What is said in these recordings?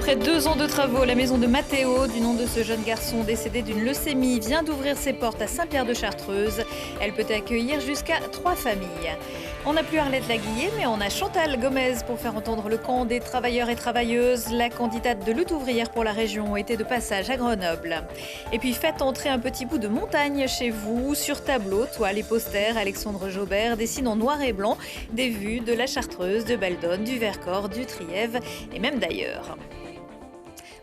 Après 2 ans de travaux, la maison de Matteo, du nom de ce jeune garçon décédé d'une leucémie, vient d'ouvrir ses portes à Saint-Pierre-de-Chartreuse. Elle peut accueillir jusqu'à 3 familles. On n'a plus Arlette Laguillet, mais on a Chantal Gomez pour faire entendre le camp des travailleurs et travailleuses. La candidate de lutte ouvrière pour la région était de passage à Grenoble. Et puis faites entrer un petit bout de montagne chez vous. Sur tableau, toile et posters, Alexandre Jaubert dessine en noir et blanc des vues de la Chartreuse, de Baldonne, du Vercors, du Trièves et même d'ailleurs.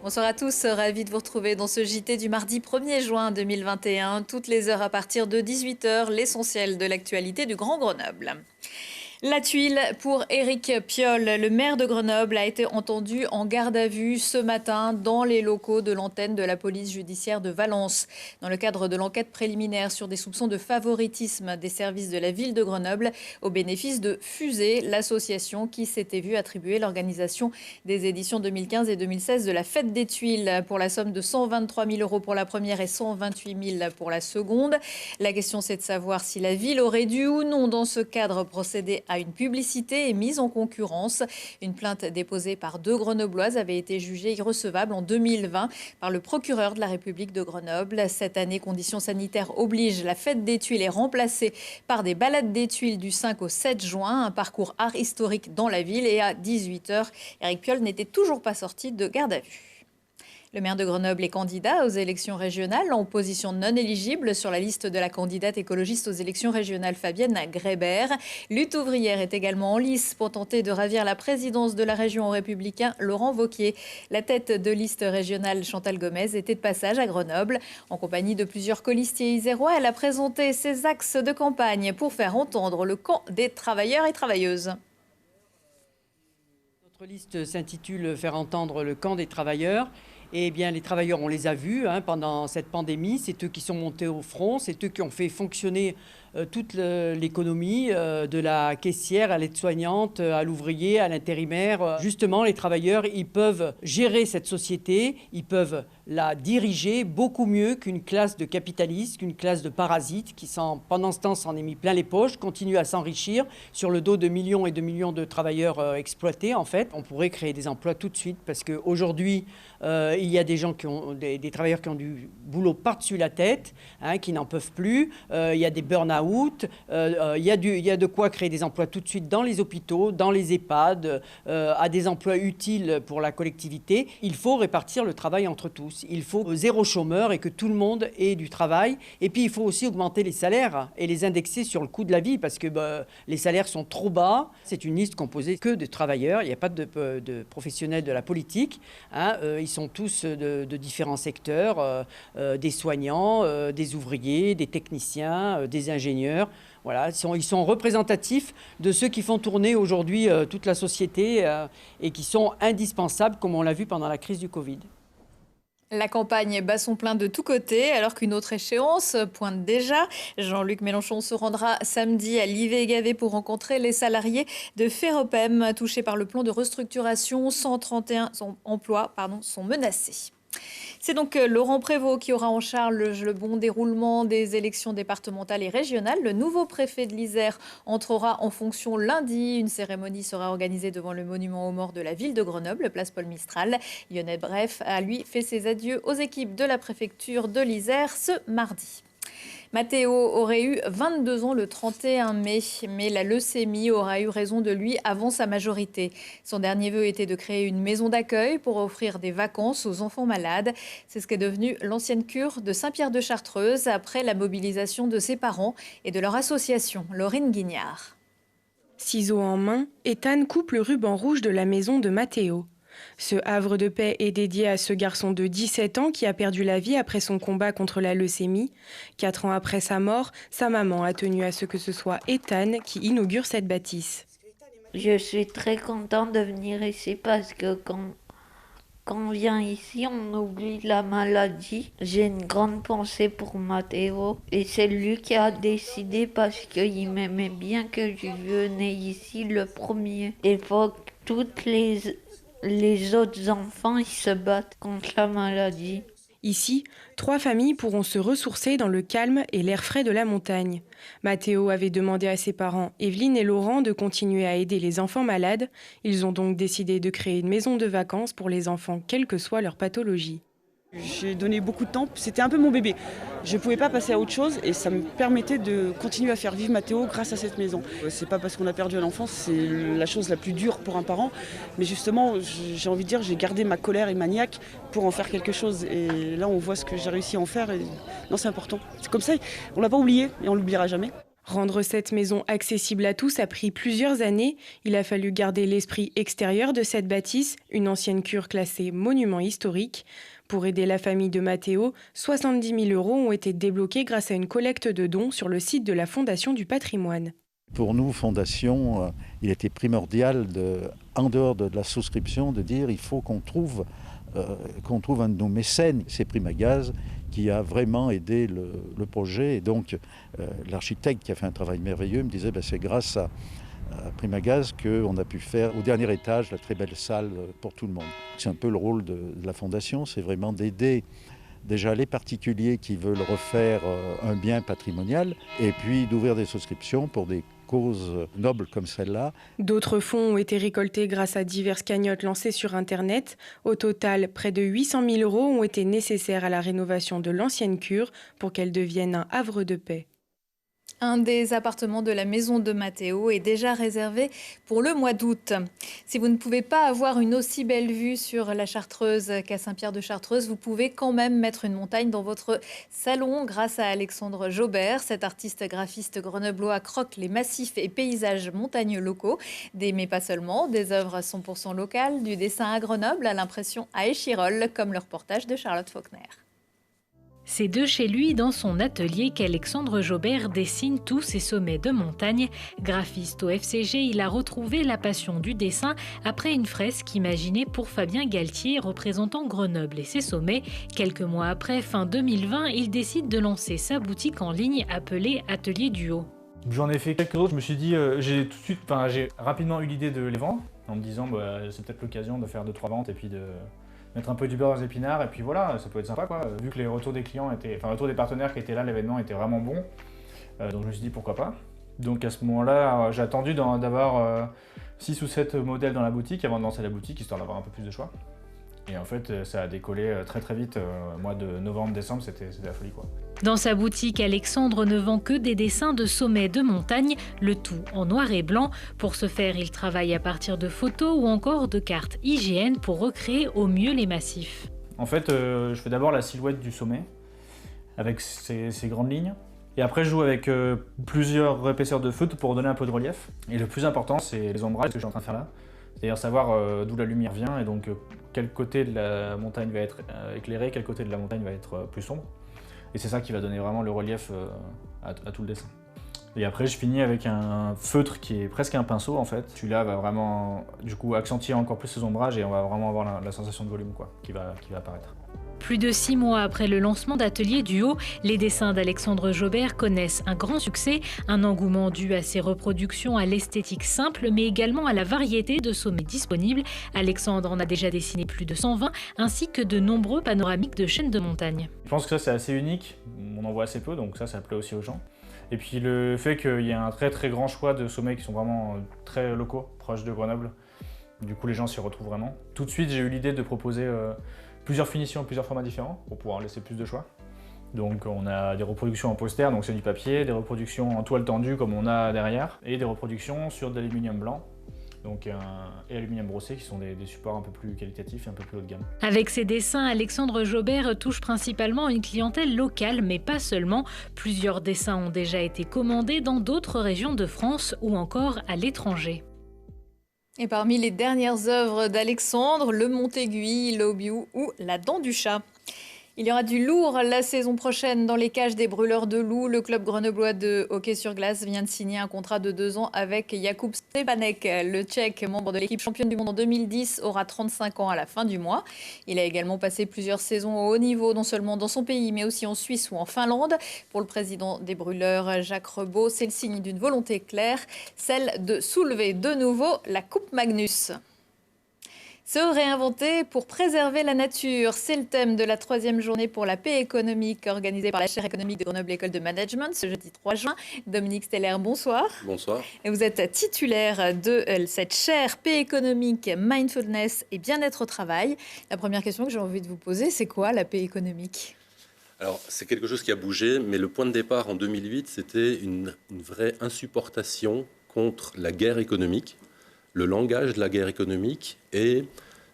Bonsoir à tous, ravi de vous retrouver dans ce JT du mardi 1er juin 2021. Toutes les heures à partir de 18h, l'essentiel de l'actualité du Grand Grenoble. La tuile pour Éric Piolle. Le maire de Grenoble a été entendu en garde à vue ce matin dans les locaux de l'antenne de la police judiciaire de Valence. Dans le cadre de l'enquête préliminaire sur des soupçons de favoritisme des services de la ville de Grenoble au bénéfice de Fusée, l'association qui s'était vue attribuer l'organisation des éditions 2015 et 2016 de la Fête des Tuiles pour la somme de 123 000 € pour la première et 128 000 pour la seconde. La question c'est de savoir si la ville aurait dû ou non dans ce cadre procéder à une publicité et mise en concurrence. Une plainte déposée par 2 Grenobloises avait été jugée irrecevable en 2020 par le procureur de la République de Grenoble. Cette année, conditions sanitaires obligent, la fête des Tuiles est remplacée par des balades des Tuiles du 5 au 7 juin, un parcours art historique dans la ville. Et à 18h, Éric Piolle n'était toujours pas sorti de garde à vue. Le maire de Grenoble est candidat aux élections régionales en position non éligible sur la liste de la candidate écologiste aux élections régionales Fabienne Grébert. Lutte ouvrière est également en lice pour tenter de ravir la présidence de la région aux Républicains Laurent Wauquiez. La tête de liste régionale Chantal Gomez était de passage à Grenoble. En compagnie de plusieurs colistiers isérois, elle a présenté ses axes de campagne pour faire entendre le camp des travailleurs et travailleuses. Notre liste s'intitule « Faire entendre le camp des travailleurs ». Eh bien, les travailleurs, on les a vus pendant cette pandémie. C'est eux qui sont montés au front, c'est eux qui ont fait fonctionner toute l'économie, de la caissière à l'aide-soignante, à l'ouvrier, à l'intérimaire. Justement, les travailleurs, ils peuvent gérer cette société, ils peuvent la diriger beaucoup mieux qu'une classe de capitalistes, qu'une classe de parasites qui, pendant ce temps, s'en est mis plein les poches, continue à s'enrichir sur le dos de millions et de millions de travailleurs exploités. En fait, on pourrait créer des emplois tout de suite parce qu'aujourd'hui, il y a des gens des travailleurs qui ont du boulot par-dessus la tête, qui n'en peuvent plus. Il y a des burn-out. Il y a de quoi créer des emplois tout de suite dans les hôpitaux, dans les EHPAD, à des emplois utiles pour la collectivité. Il faut répartir le travail entre tous. Il faut 0 chômeur et que tout le monde ait du travail. Et puis, il faut aussi augmenter les salaires et les indexer sur le coût de la vie parce que les salaires sont trop bas. C'est une liste composée que de travailleurs. Il n'y a pas de professionnels de la politique. Ils sont tous de différents secteurs, des soignants, des ouvriers, des techniciens, des ingénieurs. Voilà, ils sont représentatifs de ceux qui font tourner aujourd'hui toute la société et qui sont indispensables, comme on l'a vu pendant la crise du Covid. La campagne bat son plein de tous côtés, alors qu'une autre échéance pointe déjà. Jean-Luc Mélenchon se rendra samedi à Livet-Gavet pour rencontrer les salariés de Ferropem touchés par le plan de restructuration. 131 emplois sont menacés. C'est donc Laurent Prévost qui aura en charge le bon déroulement des élections départementales et régionales. Le nouveau préfet de l'Isère entrera en fonction lundi. Une cérémonie sera organisée devant le monument aux morts de la ville de Grenoble, place Paul Mistral. Lionel Bref a lui fait ses adieux aux équipes de la préfecture de l'Isère ce mardi. Matteo aurait eu 22 ans le 31 mai, mais la leucémie aura eu raison de lui avant sa majorité. Son dernier vœu était de créer une maison d'accueil pour offrir des vacances aux enfants malades. C'est ce qu'est devenu l'ancienne cure de Saint-Pierre-de-Chartreuse après la mobilisation de ses parents et de leur association, Laurine Guignard. Ciseaux en main, Ethan coupe le ruban rouge de la maison de Matteo. Ce havre de paix est dédié à ce garçon de 17 ans qui a perdu la vie après son combat contre la leucémie. 4 ans après sa mort, sa maman a tenu à ce que ce soit Ethan qui inaugure cette bâtisse. Je suis très contente de venir ici parce que quand on vient ici, on oublie la maladie. J'ai une grande pensée pour Matteo et c'est lui qui a décidé parce qu'il m'aimait bien que je venais ici le premier. Il faut que toutes les autres enfants ils se battent contre la maladie. Ici, 3 familles pourront se ressourcer dans le calme et l'air frais de la montagne. Matteo avait demandé à ses parents, Evelyne et Laurent, de continuer à aider les enfants malades. Ils ont donc décidé de créer une maison de vacances pour les enfants, quelle que soit leur pathologie. J'ai donné beaucoup de temps, c'était un peu mon bébé. Je ne pouvais pas passer à autre chose et ça me permettait de continuer à faire vivre Matteo grâce à cette maison. C'est pas parce qu'on a perdu un enfant, c'est la chose la plus dure pour un parent. Mais justement, j'ai envie de dire, j'ai gardé ma colère et ma niaque pour en faire quelque chose. Et là, on voit ce que j'ai réussi à en faire. Et non, c'est important. C'est comme ça, on l'a pas oublié et on l'oubliera jamais. Rendre cette maison accessible à tous a pris plusieurs années. Il a fallu garder l'esprit extérieur de cette bâtisse, une ancienne cure classée monument historique. Pour aider la famille de Matteo, 70 000 € ont été débloqués grâce à une collecte de dons sur le site de la Fondation du patrimoine. Pour nous, Fondation, il était primordial, en dehors de la souscription, de dire il faut qu'on trouve un de nos mécènes. C'est Primagaz qui a vraiment aidé le projet. Et donc, l'architecte qui a fait un travail merveilleux me disait c'est grâce à Primagaz qu'on a pu faire au dernier étage la très belle salle pour tout le monde. C'est un peu le rôle de la Fondation, c'est vraiment d'aider déjà les particuliers qui veulent refaire un bien patrimonial et puis d'ouvrir des souscriptions pour des causes nobles comme celle-là. D'autres fonds ont été récoltés grâce à diverses cagnottes lancées sur Internet. Au total, près de 800 000 € ont été nécessaires à la rénovation de l'ancienne cure pour qu'elle devienne un havre de paix. Un des appartements de la maison de Matteo est déjà réservé pour le mois d'août. Si vous ne pouvez pas avoir une aussi belle vue sur la Chartreuse qu'à Saint-Pierre-de-Chartreuse, vous pouvez quand même mettre une montagne dans votre salon grâce à Alexandre Jobert. Cet artiste graphiste grenoblois croque les massifs et paysages montagneux locaux. Mais pas seulement, des œuvres 100% locales, du dessin à Grenoble à l'impression à Échirolles, comme le reportage de Charlotte Faulkner. C'est de chez lui, dans son atelier, qu'Alexandre Jobert dessine tous ses sommets de montagne. Graphiste au FCG, il a retrouvé la passion du dessin après une fresque imaginée pour Fabien Galtier représentant Grenoble et ses sommets. Quelques mois après, fin 2020, il décide de lancer sa boutique en ligne appelée Atelier du Haut. J'en ai fait quelques autres, je me suis dit, j'ai rapidement eu l'idée de les vendre en me disant c'est peut-être l'occasion de faire 2-3 ventes et puis de mettre un peu du beurre dans les épinards et puis voilà, ça peut être sympa quoi. Vu que les retours des clients le retour des partenaires qui étaient là, l'événement était vraiment bon, donc je me suis dit pourquoi pas. Donc à ce moment-là, j'ai attendu d'avoir 6 ou 7 modèles dans la boutique avant de lancer la boutique, histoire d'avoir un peu plus de choix. Et en fait, ça a décollé très très vite. Mois de novembre-décembre, c'était la folie quoi. Dans sa boutique, Alexandre ne vend que des dessins de sommets de montagne, le tout en noir et blanc. Pour ce faire, il travaille à partir de photos ou encore de cartes IGN pour recréer au mieux les massifs. En fait, je fais d'abord la silhouette du sommet, avec ses grandes lignes. Et après, je joue avec plusieurs épaisseurs de feutre pour donner un peu de relief. Et le plus important, c'est les ombrages que je suis en train de faire là. C'est-à-dire savoir d'où la lumière vient et donc quel côté de la montagne va être éclairé, quel côté de la montagne va être plus sombre. Et c'est ça qui va donner vraiment le relief à tout le dessin. Et après, je finis avec un feutre qui est presque un pinceau en fait. Celui-là va vraiment du coup accentuer encore plus ces ombrages et on va vraiment avoir la sensation de volume quoi, qui va apparaître. Plus de 6 mois après le lancement d'Atelier du Haut, les dessins d'Alexandre Jobert connaissent un grand succès, un engouement dû à ses reproductions à l'esthétique simple, mais également à la variété de sommets disponibles. Alexandre en a déjà dessiné plus de 120, ainsi que de nombreux panoramiques de chaînes de montagne. Je pense que ça c'est assez unique, on en voit assez peu, donc ça plaît aussi aux gens. Et puis le fait qu'il y ait un très très grand choix de sommets qui sont vraiment très locaux, proches de Grenoble, du coup les gens s'y retrouvent vraiment. Tout de suite j'ai eu l'idée de proposer plusieurs finitions, plusieurs formats différents pour pouvoir laisser plus de choix. Donc on a des reproductions en poster, donc c'est du papier, des reproductions en toile tendue comme on a derrière, et des reproductions sur de l'aluminium blanc et aluminium brossé qui sont des supports un peu plus qualitatifs et un peu plus haut de gamme. Avec ses dessins, Alexandre Jobert touche principalement une clientèle locale, mais pas seulement. Plusieurs dessins ont déjà été commandés dans d'autres régions de France ou encore à l'étranger. Et parmi les dernières œuvres d'Alexandre, le Montéguy, l'Obiou ou la Dent du Chat. Il y aura du lourd la saison prochaine dans les cages des Brûleurs de Loups. Le club grenoblois de hockey sur glace vient de signer un contrat de 2 ans avec Jakub Stepanek. Le Tchèque, membre de l'équipe championne du monde en 2010, aura 35 ans à la fin du mois. Il a également passé plusieurs saisons au haut niveau, non seulement dans son pays, mais aussi en Suisse ou en Finlande. Pour le président des Brûleurs, Jacques Rebaud, c'est le signe d'une volonté claire, celle de soulever de nouveau la Coupe Magnus. Se réinventer pour préserver la nature, c'est le thème de la 3e journée pour la paix économique organisée par la chaire économique de Grenoble École de Management ce jeudi 3 juin. Dominique Steller, bonsoir. Bonsoir. Et vous êtes titulaire de cette chaire paix économique, mindfulness et bien-être au travail. La première question que j'ai envie de vous poser, c'est quoi la paix économique ? Alors, c'est quelque chose qui a bougé, mais le point de départ en 2008, c'était une vraie insupportation contre la guerre économique, le langage de la guerre économique et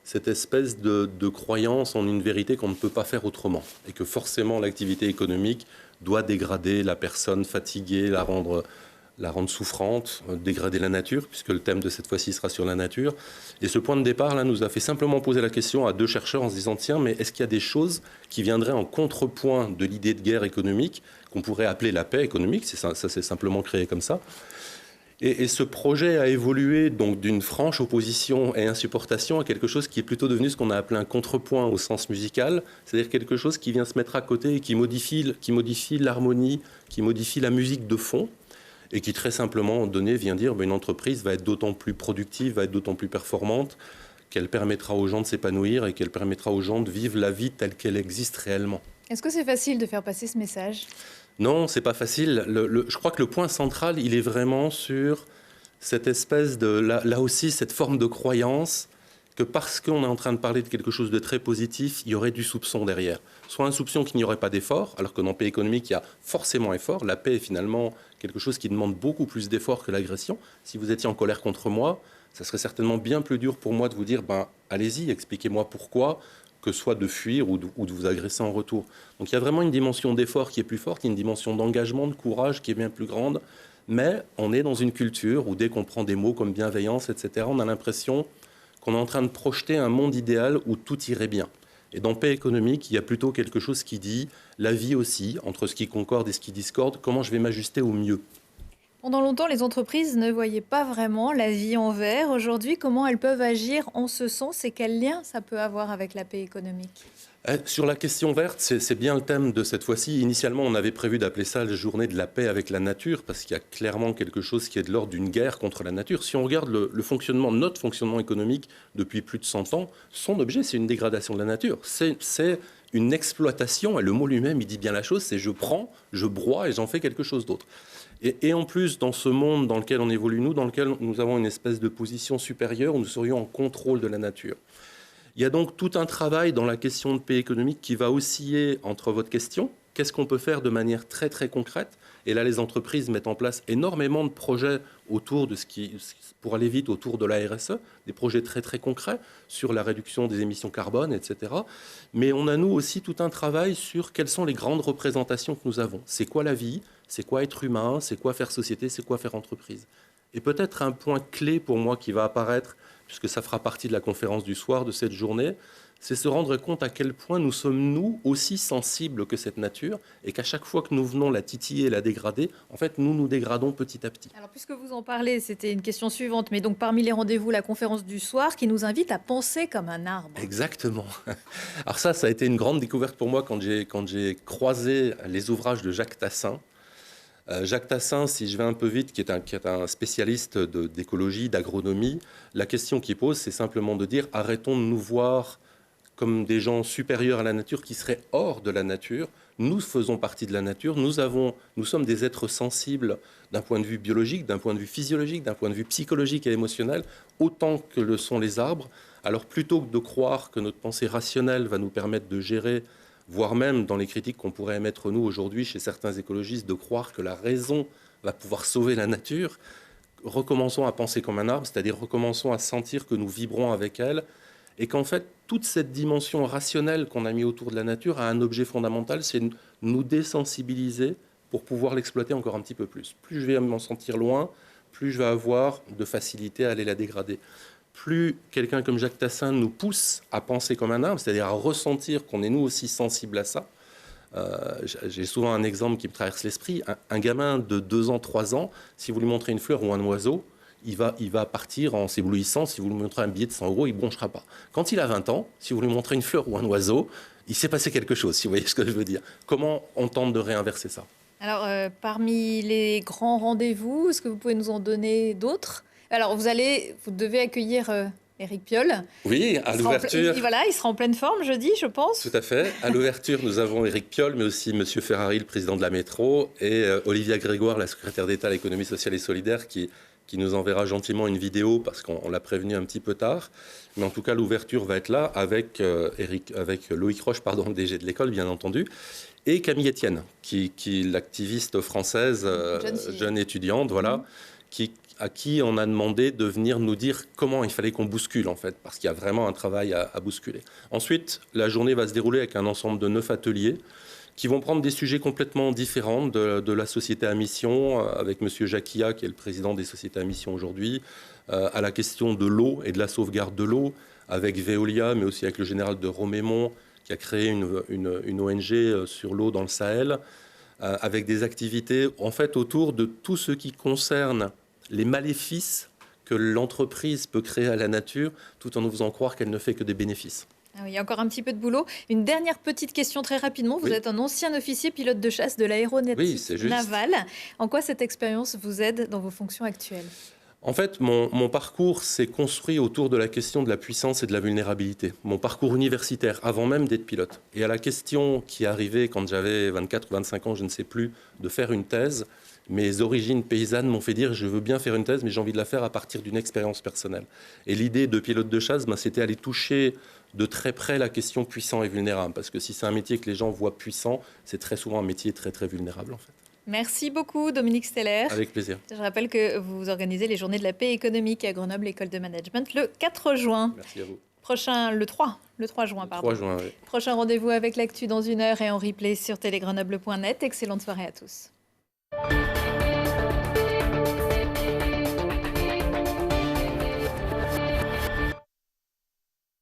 cette espèce de croyance en une vérité qu'on ne peut pas faire autrement et que forcément l'activité économique doit dégrader la personne, fatiguée, la rendre souffrante, dégrader la nature, puisque le thème de cette fois-ci sera sur la nature. Et ce point de départ là nous a fait simplement poser la question à 2 chercheurs en se disant tiens, mais est-ce qu'il y a des choses qui viendraient en contrepoint de l'idée de guerre économique qu'on pourrait appeler la paix économique, ça s'est simplement créé comme ça. Et ce projet a évolué donc d'une franche opposition et insupportation à quelque chose qui est plutôt devenu ce qu'on a appelé un contrepoint au sens musical, c'est-à-dire quelque chose qui vient se mettre à côté et qui modifie l'harmonie, qui modifie la musique de fond et qui très simplement donné vient dire une entreprise va être d'autant plus productive, va être d'autant plus performante qu'elle permettra aux gens de s'épanouir et qu'elle permettra aux gens de vivre la vie telle qu'elle existe réellement. Est-ce que c'est facile de faire passer ce message ? Non, c'est pas facile. Je crois que le point central, il est vraiment sur cette espèce de, là aussi, cette forme de croyance que parce qu'on est en train de parler de quelque chose de très positif, il y aurait du soupçon derrière. Soit un soupçon qu'il n'y aurait pas d'effort, alors que dans paix économique, il y a forcément effort. La paix est finalement quelque chose qui demande beaucoup plus d'effort que l'agression. Si vous étiez en colère contre moi, ça serait certainement bien plus dur pour moi de vous dire allez-y, expliquez-moi pourquoi, que soit de fuir ou de vous agresser en retour. Donc il y a vraiment une dimension d'effort qui est plus forte, une dimension d'engagement, de courage qui est bien plus grande, mais on est dans une culture où dès qu'on prend des mots comme bienveillance, etc., on a l'impression qu'on est en train de projeter un monde idéal où tout irait bien. Et dans paix économique, il y a plutôt quelque chose qui dit la vie aussi, entre ce qui concorde et ce qui discorde, comment je vais m'ajuster au mieux. Pendant longtemps, les entreprises ne voyaient pas vraiment la vie en vert. Aujourd'hui, comment elles peuvent agir en ce sens et quel lien ça peut avoir avec la paix économique ? Sur la question verte, c'est bien le thème de cette fois-ci. Initialement, on avait prévu d'appeler ça la journée de la paix avec la nature, parce qu'il y a clairement quelque chose qui est de l'ordre d'une guerre contre la nature. Si on regarde le fonctionnement, notre fonctionnement économique depuis plus de 100 ans, son objet, c'est une dégradation de la nature. C'est une exploitation, et le mot lui-même, il dit bien la chose, c'est je prends, je broie et j'en fais quelque chose d'autre. Et en plus, dans ce monde dans lequel on évolue, dans lequel nous avons une espèce de position supérieure, où nous serions en contrôle de la nature. Il y a donc tout un travail dans la question de paix économique qui va osciller entre votre question, qu'est-ce qu'on peut faire de manière très très concrète ? Et là, les entreprises mettent en place énormément de projets autour de pour aller vite, autour de la RSE, des projets très très concrets sur la réduction des émissions carbone, etc. Mais on a nous aussi tout un travail sur quelles sont les grandes représentations que nous avons. C'est quoi la vie ? C'est quoi être humain ? C'est quoi faire société ? C'est quoi faire entreprise ? Et peut-être un point clé pour moi qui va apparaître, puisque ça fera partie de la conférence du soir de cette journée, c'est se rendre compte à quel point nous sommes, nous, aussi sensibles que cette nature, et qu'à chaque fois que nous venons la titiller et la dégrader, en fait, nous nous dégradons petit à petit. Alors, puisque vous en parlez, c'était une question suivante, mais donc parmi les rendez-vous, la conférence du soir qui nous invite à penser comme un arbre. Exactement. Alors ça a été une grande découverte pour moi quand j'ai croisé les ouvrages de Jacques Tassin. Jacques Tassin, si je vais un peu vite, qui est un spécialiste d'écologie, d'agronomie, la question qu'il pose, c'est simplement de dire arrêtons de nous voir comme des gens supérieurs à la nature qui seraient hors de la nature. Nous faisons partie de la nature, nous sommes des êtres sensibles d'un point de vue biologique, d'un point de vue physiologique, d'un point de vue psychologique et émotionnel, autant que le sont les arbres. Alors plutôt que de croire que notre pensée rationnelle va nous permettre de gérer, voire même dans les critiques qu'on pourrait émettre nous aujourd'hui chez certains écologistes, de croire que la raison va pouvoir sauver la nature, recommençons à penser comme un arbre, c'est-à-dire recommençons à sentir que nous vibrons avec elle, et qu'en fait, toute cette dimension rationnelle qu'on a mis autour de la nature a un objet fondamental, c'est nous désensibiliser pour pouvoir l'exploiter encore un petit peu plus. Plus je vais m'en sentir loin, plus je vais avoir de facilité à aller la dégrader. Plus quelqu'un comme Jacques Tassin nous pousse à penser comme un arbre, c'est-à-dire à ressentir qu'on est nous aussi sensibles à ça. J'ai souvent un exemple qui me traverse l'esprit. Un gamin de 2 ans, 3 ans, si vous lui montrez une fleur ou un oiseau, il va partir en s'éblouissant. Si vous lui montrez un billet de 100 euros, il ne bronchera pas. Quand il a 20 ans, si vous lui montrez une fleur ou un oiseau, il s'est passé quelque chose, si vous voyez ce que je veux dire. Comment on tente de réinverser ça ? Alors, parmi les grands rendez-vous, est-ce que vous pouvez nous en donner d'autres ? Alors, vous devez accueillir Éric Piolle. Oui, à l'ouverture. Voilà, il sera en pleine forme jeudi, je pense. Tout à fait. À l'ouverture, nous avons Éric Piolle, mais aussi Monsieur Ferrari, le président de la métro, et Olivia Grégoire, la secrétaire d'État à l'économie sociale et solidaire, qui nous enverra gentiment une vidéo parce qu'on l'a prévenu un petit peu tard. Mais en tout cas, l'ouverture va être là avec Loïc Roche, DG de l'école, bien entendu, et Camille Etienne, qui l'activiste française, jeune étudiante, voilà, à qui on a demandé de venir nous dire comment il fallait qu'on bouscule, en fait, parce qu'il y a vraiment un travail à bousculer. Ensuite, la journée va se dérouler avec un ensemble de 9 ateliers qui vont prendre des sujets complètement différents de la société à mission, avec M. Jacquia, qui est le président des sociétés à mission aujourd'hui, à la question de l'eau et de la sauvegarde de l'eau, avec Veolia, mais aussi avec le général de Romémont, qui a créé une ONG sur l'eau dans le Sahel, avec des activités, en fait, autour de tout ce qui concerne les maléfices que l'entreprise peut créer à la nature, tout en nous faisant croire qu'elle ne fait que des bénéfices. Ah oui, il y a encore un petit peu de boulot. Une dernière petite question très rapidement. Vous êtes un ancien officier pilote de chasse de l'aéronautique navale. En quoi cette expérience vous aide dans vos fonctions actuelles ? En fait, mon parcours s'est construit autour de la question de la puissance et de la vulnérabilité. Mon parcours universitaire, avant même d'être pilote. Et à la question qui est arrivée quand j'avais 24 ou 25 ans, je ne sais plus, de faire une thèse, mes origines paysannes m'ont fait dire je veux bien faire une thèse, mais j'ai envie de la faire à partir d'une expérience personnelle. Et l'idée de pilote de chasse, c'était aller toucher de très près la question puissant et vulnérable. Parce que si c'est un métier que les gens voient puissant, c'est très souvent un métier très très vulnérable en fait. Merci beaucoup Dominique Steller. Avec plaisir. Je rappelle que vous organisez les journées de la paix économique à Grenoble École de Management le 4 juin. Merci à vous. Le 3 juin, pardon. 3 juin, oui. Prochain rendez-vous avec l'actu dans 1 heure et en replay sur télégrenoble.net. Excellente soirée à tous.